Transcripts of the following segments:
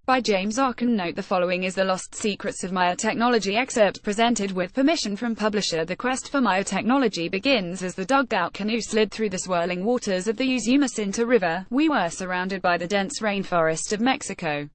by James Ocken. Note: the following is the Lost Secrets of Maya Technology excerpt presented with permission from publisher. The quest for Maya technology begins as the dugged-out canoe slid through the swirling waters of the Usumacinta River. We were surrounded by the dense rainforest of Mexico.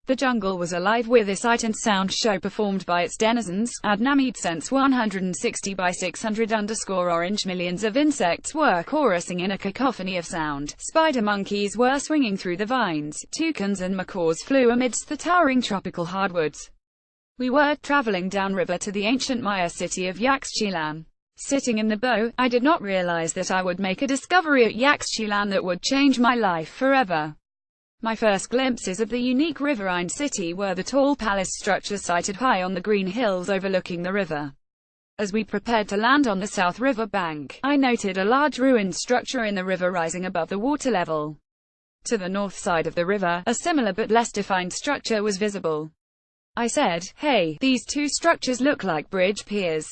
The jungle was alive with a sight and sound show performed by its denizens. Adnamid Sense 160 by 600_orange. Millions of insects were chorusing in a cacophony of sound. Spider monkeys were swinging through the vines. Toucans and macaws flew amidst the towering tropical hardwoods. We were traveling downriver to the ancient Maya city of Yaxchilan. Sitting in the boat, I did not realize that I would make a discovery at Yaxchilan that would change my life forever. My first glimpses of the unique riverine city were the tall palace structures sited high on the green hills overlooking the river. As we prepared to land on the south river bank, I noted a large ruined structure in the river rising above the water level. To the north side of the river, a similar but less defined structure was visible. I said, "Hey, these two structures look like bridge piers.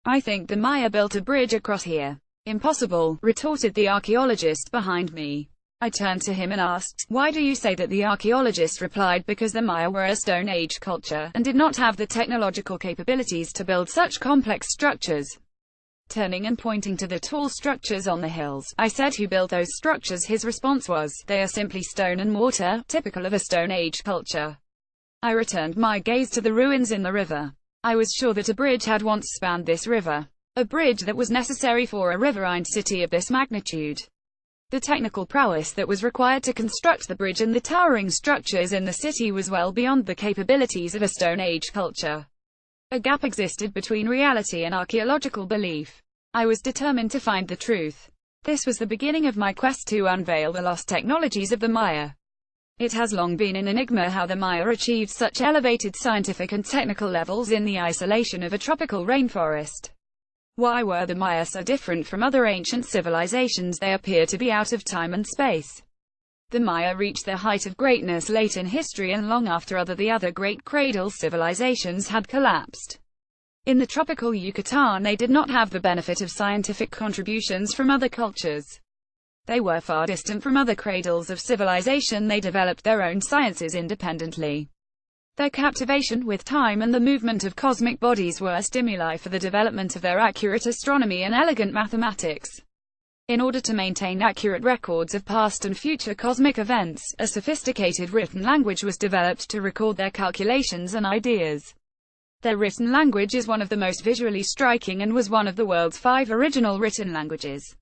I think the Maya built a bridge across here." "Impossible," retorted the archaeologist behind me. I turned to him and asked, "Why do you say that?" The archaeologist replied, "Because the Maya were a Stone Age culture, and did not have the technological capabilities to build such complex structures." Turning and pointing to the tall structures on the hills, I said, "Who built those structures?" His response was, "They are simply stone and mortar, typical of a Stone Age culture." I returned my gaze to the ruins in the river. I was sure that a bridge had once spanned this river. A bridge that was necessary for a riverine city of this magnitude. The technical prowess that was required to construct the bridge and the towering structures in the city was well beyond the capabilities of a Stone Age culture. A gap existed between reality and archaeological belief. I was determined to find the truth. This was the beginning of my quest to unveil the lost technologies of the Maya. It has long been an enigma how the Maya achieved such elevated scientific and technical levels in the isolation of a tropical rainforest. Why were the Maya so different from other ancient civilizations? They appear to be out of time and space. The Maya reached their height of greatness late in history and long after the other great cradle civilizations had collapsed. In the tropical Yucatan, they did not have the benefit of scientific contributions from other cultures. They were far distant from other cradles of civilization. They developed their own sciences independently. Their captivation with time and the movement of cosmic bodies were stimuli for the development of their accurate astronomy and elegant mathematics. In order to maintain accurate records of past and future cosmic events, a sophisticated written language was developed to record their calculations and ideas. Their written language is one of the most visually striking and was one of the world's 5 original written languages.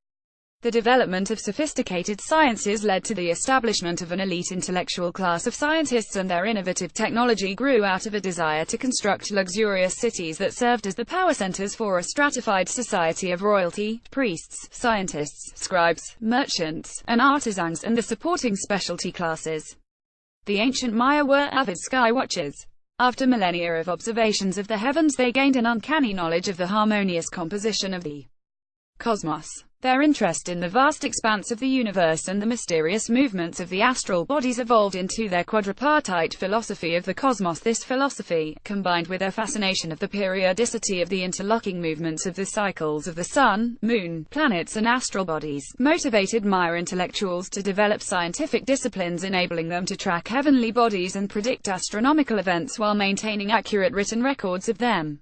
The development of sophisticated sciences led to the establishment of an elite intellectual class of scientists, and their innovative technology grew out of a desire to construct luxurious cities that served as the power centers for a stratified society of royalty, priests, scientists, scribes, merchants, and artisans, and the supporting specialty classes. The ancient Maya were avid sky watchers. After millennia of observations of the heavens, they gained an uncanny knowledge of the harmonious composition of the cosmos. Their interest in the vast expanse of the universe and the mysterious movements of the astral bodies evolved into their quadripartite philosophy of the cosmos. This philosophy, combined with their fascination of the periodicity of the interlocking movements of the cycles of the sun, moon, planets and astral bodies, motivated Maya intellectuals to develop scientific disciplines enabling them to track heavenly bodies and predict astronomical events while maintaining accurate written records of them.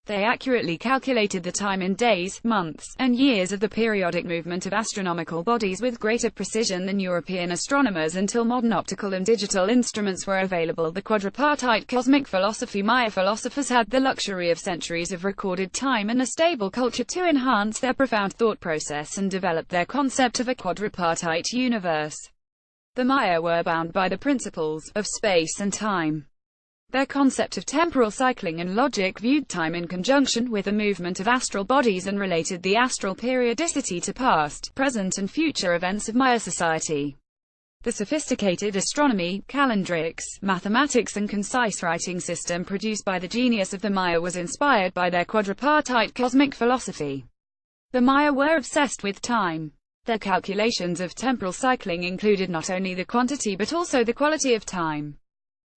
They accurately calculated the time in days, months, and years of the periodic movement of astronomical bodies with greater precision than European astronomers until modern optical and digital instruments were available. The quadripartite cosmic philosophy. Maya philosophers had the luxury of centuries of recorded time and a stable culture to enhance their profound thought process and develop their concept of a quadripartite universe. The Maya were bound by the principles of space and time. Their concept of temporal cycling and logic viewed time in conjunction with the movement of astral bodies and related the astral periodicity to past, present and future events of Maya society. The sophisticated astronomy, calendrics, mathematics and concise writing system produced by the genius of the Maya was inspired by their quadripartite cosmic philosophy. The Maya were obsessed with time. Their calculations of temporal cycling included not only the quantity but also the quality of time.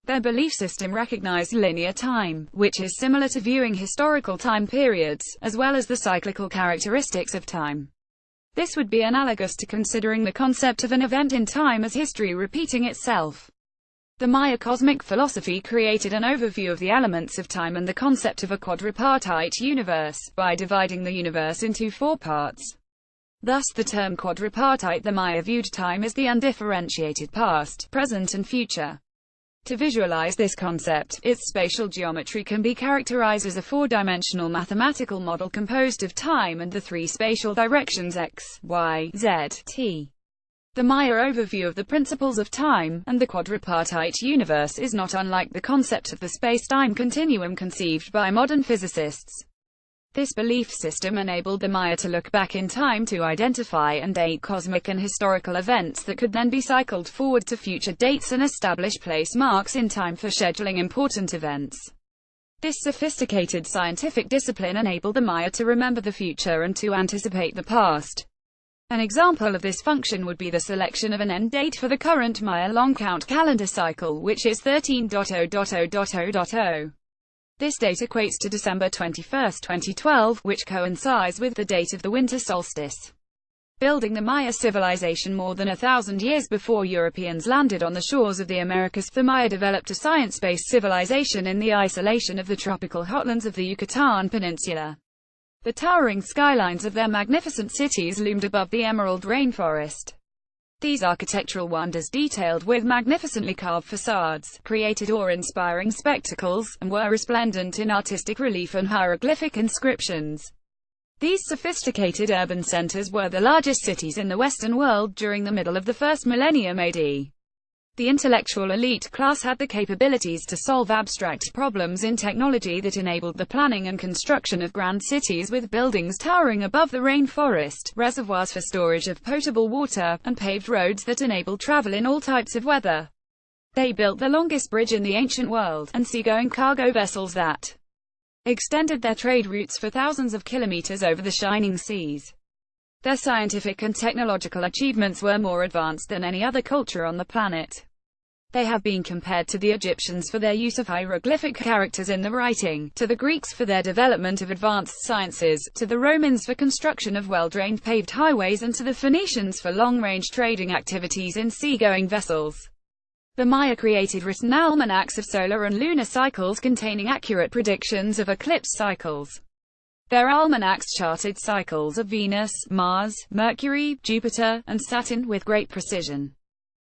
Their belief system recognized linear time, which is similar to viewing historical time periods, as well as the cyclical characteristics of time. This would be analogous to considering the concept of an event in time as history repeating itself. The Maya cosmic philosophy created an overview of the elements of time and the concept of a quadripartite universe, by dividing the universe into 4 parts. Thus the term quadripartite. The Maya viewed time as the undifferentiated past, present and future. To visualize this concept, its spatial geometry can be characterized as a 4-dimensional mathematical model composed of time and the 3 spatial directions x, y, z, t. The Maya overview of the principles of time, and the quadripartite universe is not unlike the concept of the space-time continuum conceived by modern physicists. This belief system enabled the Maya to look back in time to identify and date cosmic and historical events that could then be cycled forward to future dates and establish place marks in time for scheduling important events. This sophisticated scientific discipline enabled the Maya to remember the future and to anticipate the past. An example of this function would be the selection of an end date for the current Maya long count calendar cycle, which is 13.0.0.0.0. This date equates to December 21, 2012, which coincides with the date of the winter solstice. Building the Maya civilization more than 1,000 years before Europeans landed on the shores of the Americas, the Maya developed a science-based civilization in the isolation of the tropical hotlands of the Yucatan Peninsula. The towering skylines of their magnificent cities loomed above the emerald rainforest. These architectural wonders, detailed with magnificently carved facades, created awe-inspiring spectacles, and were resplendent in artistic relief and hieroglyphic inscriptions. These sophisticated urban centers were the largest cities in the Western world during the middle of the first millennium AD. The intellectual elite class had the capabilities to solve abstract problems in technology that enabled the planning and construction of grand cities with buildings towering above the rainforest, reservoirs for storage of potable water, and paved roads that enabled travel in all types of weather. They built the longest bridge in the ancient world, and seagoing cargo vessels that extended their trade routes for thousands of kilometers over the shining seas. Their scientific and technological achievements were more advanced than any other culture on the planet. They have been compared to the Egyptians for their use of hieroglyphic characters in the writing, to the Greeks for their development of advanced sciences, to the Romans for construction of well-drained paved highways, and to the Phoenicians for long-range trading activities in seagoing vessels. The Maya created written almanacs of solar and lunar cycles containing accurate predictions of eclipse cycles. Their almanacs charted cycles of Venus, Mars, Mercury, Jupiter, and Saturn with great precision.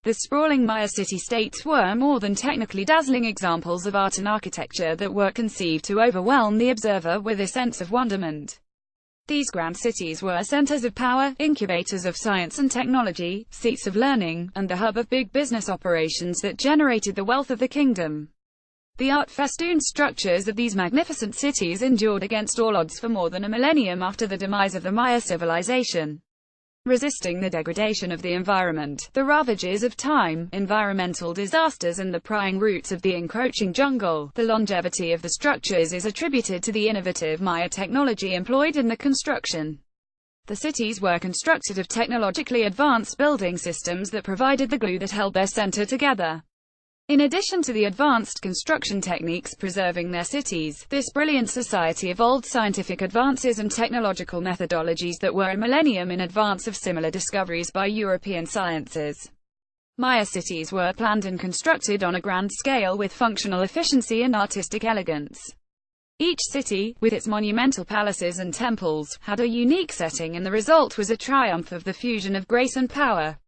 The sprawling Maya city-states were more than technically dazzling examples of art and architecture that were conceived to overwhelm the observer with a sense of wonderment. These grand cities were centers of power, incubators of science and technology, seats of learning, and the hub of big business operations that generated the wealth of the kingdom. The art-festooned structures of these magnificent cities endured against all odds for more than a millennium after the demise of the Maya civilization. Resisting the degradation of the environment, the ravages of time, environmental disasters, and the prying roots of the encroaching jungle, the longevity of the structures is attributed to the innovative Maya technology employed in the construction. The cities were constructed of technologically advanced building systems that provided the glue that held their center together. In addition to the advanced construction techniques preserving their cities, this brilliant society evolved scientific advances and technological methodologies that were a millennium in advance of similar discoveries by European sciences. Maya cities were planned and constructed on a grand scale with functional efficiency and artistic elegance. Each city, with its monumental palaces and temples, had a unique setting, and the result was a triumph of the fusion of grace and power.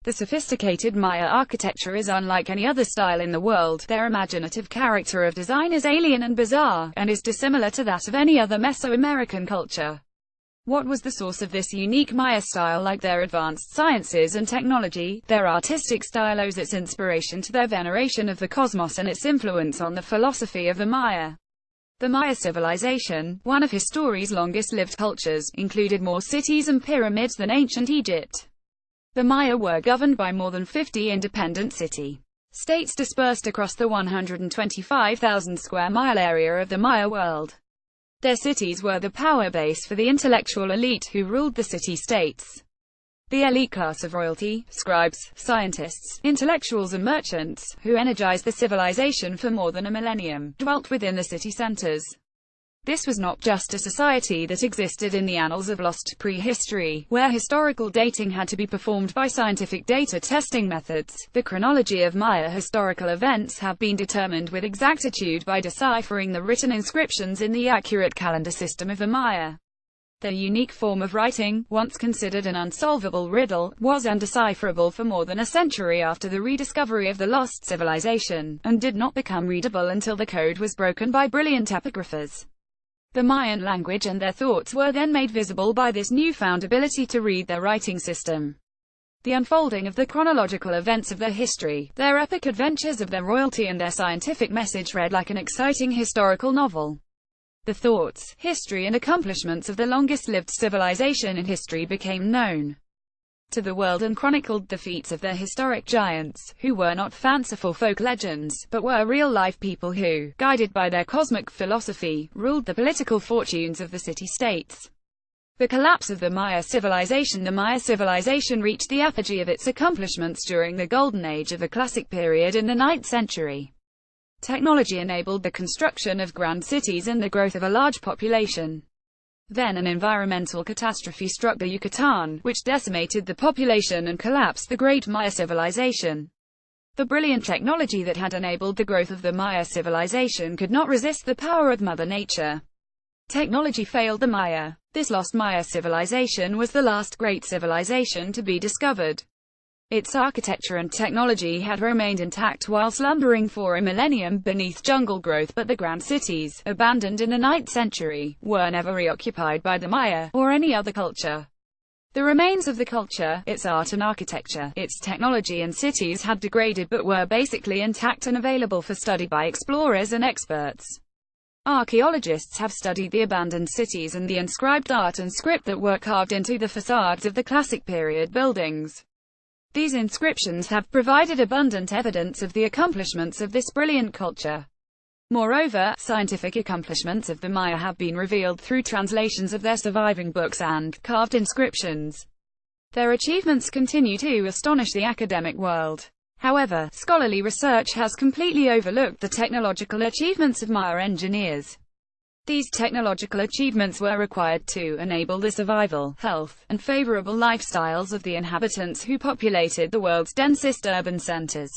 The sophisticated Maya architecture is unlike any other style in the world. Their imaginative character of design is alien and bizarre, and is dissimilar to that of any other Mesoamerican culture. What was the source of this unique Maya style? Like their advanced sciences and technology, their artistic style owes its inspiration to their veneration of the cosmos and its influence on the philosophy of the Maya. The Maya civilization, one of history's longest-lived cultures, included more cities and pyramids than ancient Egypt. The Maya were governed by more than 50 independent city-states dispersed across the 125,000 square mile area of the Maya world. Their cities were the power base for the intellectual elite who ruled the city-states. The elite class of royalty, scribes, scientists, intellectuals and merchants, who energized the civilization for more than a millennium, dwelt within the city centers. This was not just a society that existed in the annals of lost prehistory, where historical dating had to be performed by scientific data testing methods. The chronology of Maya historical events have been determined with exactitude by deciphering the written inscriptions in the accurate calendar system of the Maya. Their unique form of writing, once considered an unsolvable riddle, was undecipherable for more than a century after the rediscovery of the lost civilization, and did not become readable until the code was broken by brilliant epigraphers. The Mayan language and their thoughts were then made visible by this newfound ability to read their writing system. The unfolding of the chronological events of their history, their epic adventures of their royalty and their scientific message read like an exciting historical novel. The thoughts, history and accomplishments of the longest-lived civilization in history became known to the world and chronicled the feats of their historic giants, who were not fanciful folk legends, but were real-life people who, guided by their cosmic philosophy, ruled the political fortunes of the city-states. The collapse of the Maya civilization. The Maya civilization reached the apogee of its accomplishments during the Golden Age of the Classic period in the 9th century. Technology enabled the construction of grand cities and the growth of a large population. Then an environmental catastrophe struck the Yucatan, which decimated the population and collapsed the great Maya civilization. The brilliant technology that had enabled the growth of the Maya civilization could not resist the power of Mother Nature. Technology failed the Maya. This lost Maya civilization was the last great civilization to be discovered. Its architecture and technology had remained intact while slumbering for a millennium beneath jungle growth, but the grand cities, abandoned in the 9th century, were never reoccupied by the Maya, or any other culture. The remains of the culture, its art and architecture, its technology and cities had degraded but were basically intact and available for study by explorers and experts. Archaeologists have studied the abandoned cities and the inscribed art and script that were carved into the facades of the Classic period buildings. These inscriptions have provided abundant evidence of the accomplishments of this brilliant culture. Moreover, scientific accomplishments of the Maya have been revealed through translations of their surviving books and carved inscriptions. Their achievements continue to astonish the academic world. However, scholarly research has completely overlooked the technological achievements of Maya engineers. These technological achievements were required to enable the survival, health, and favorable lifestyles of the inhabitants who populated the world's densest urban centers.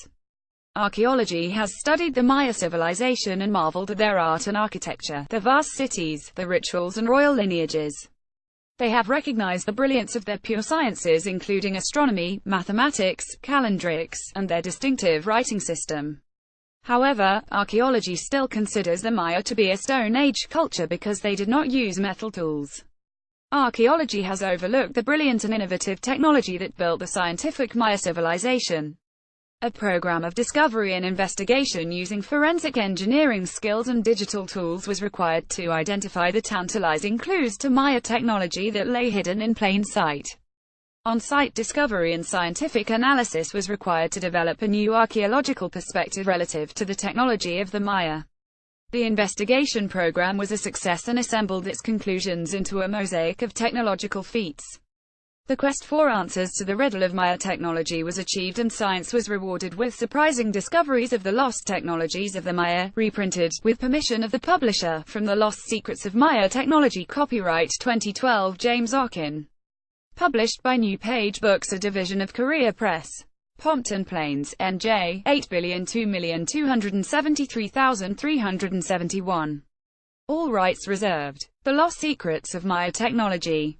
Archaeology has studied the Maya civilization and marveled at their art and architecture, their vast cities, their rituals and royal lineages. They have recognized the brilliance of their pure sciences including astronomy, mathematics, calendrics, and their distinctive writing system. However, archaeology still considers the Maya to be a Stone Age culture because they did not use metal tools. Archaeology has overlooked the brilliant and innovative technology that built the scientific Maya civilization. A program of discovery and investigation using forensic engineering skills and digital tools was required to identify the tantalizing clues to Maya technology that lay hidden in plain sight. On-site discovery and scientific analysis was required to develop a new archaeological perspective relative to the technology of the Maya. The investigation program was a success and assembled its conclusions into a mosaic of technological feats. The quest for answers to the riddle of Maya technology was achieved and science was rewarded with surprising discoveries of the lost technologies of the Maya, reprinted, with permission of the publisher, from The Lost Secrets of Maya Technology, copyright 2012 James Ockin. Published by New Page Books, a division of Korea Press. Pompton Plains, NJ, 8,273,371. All rights reserved. The Lost Secrets of Maya Technology.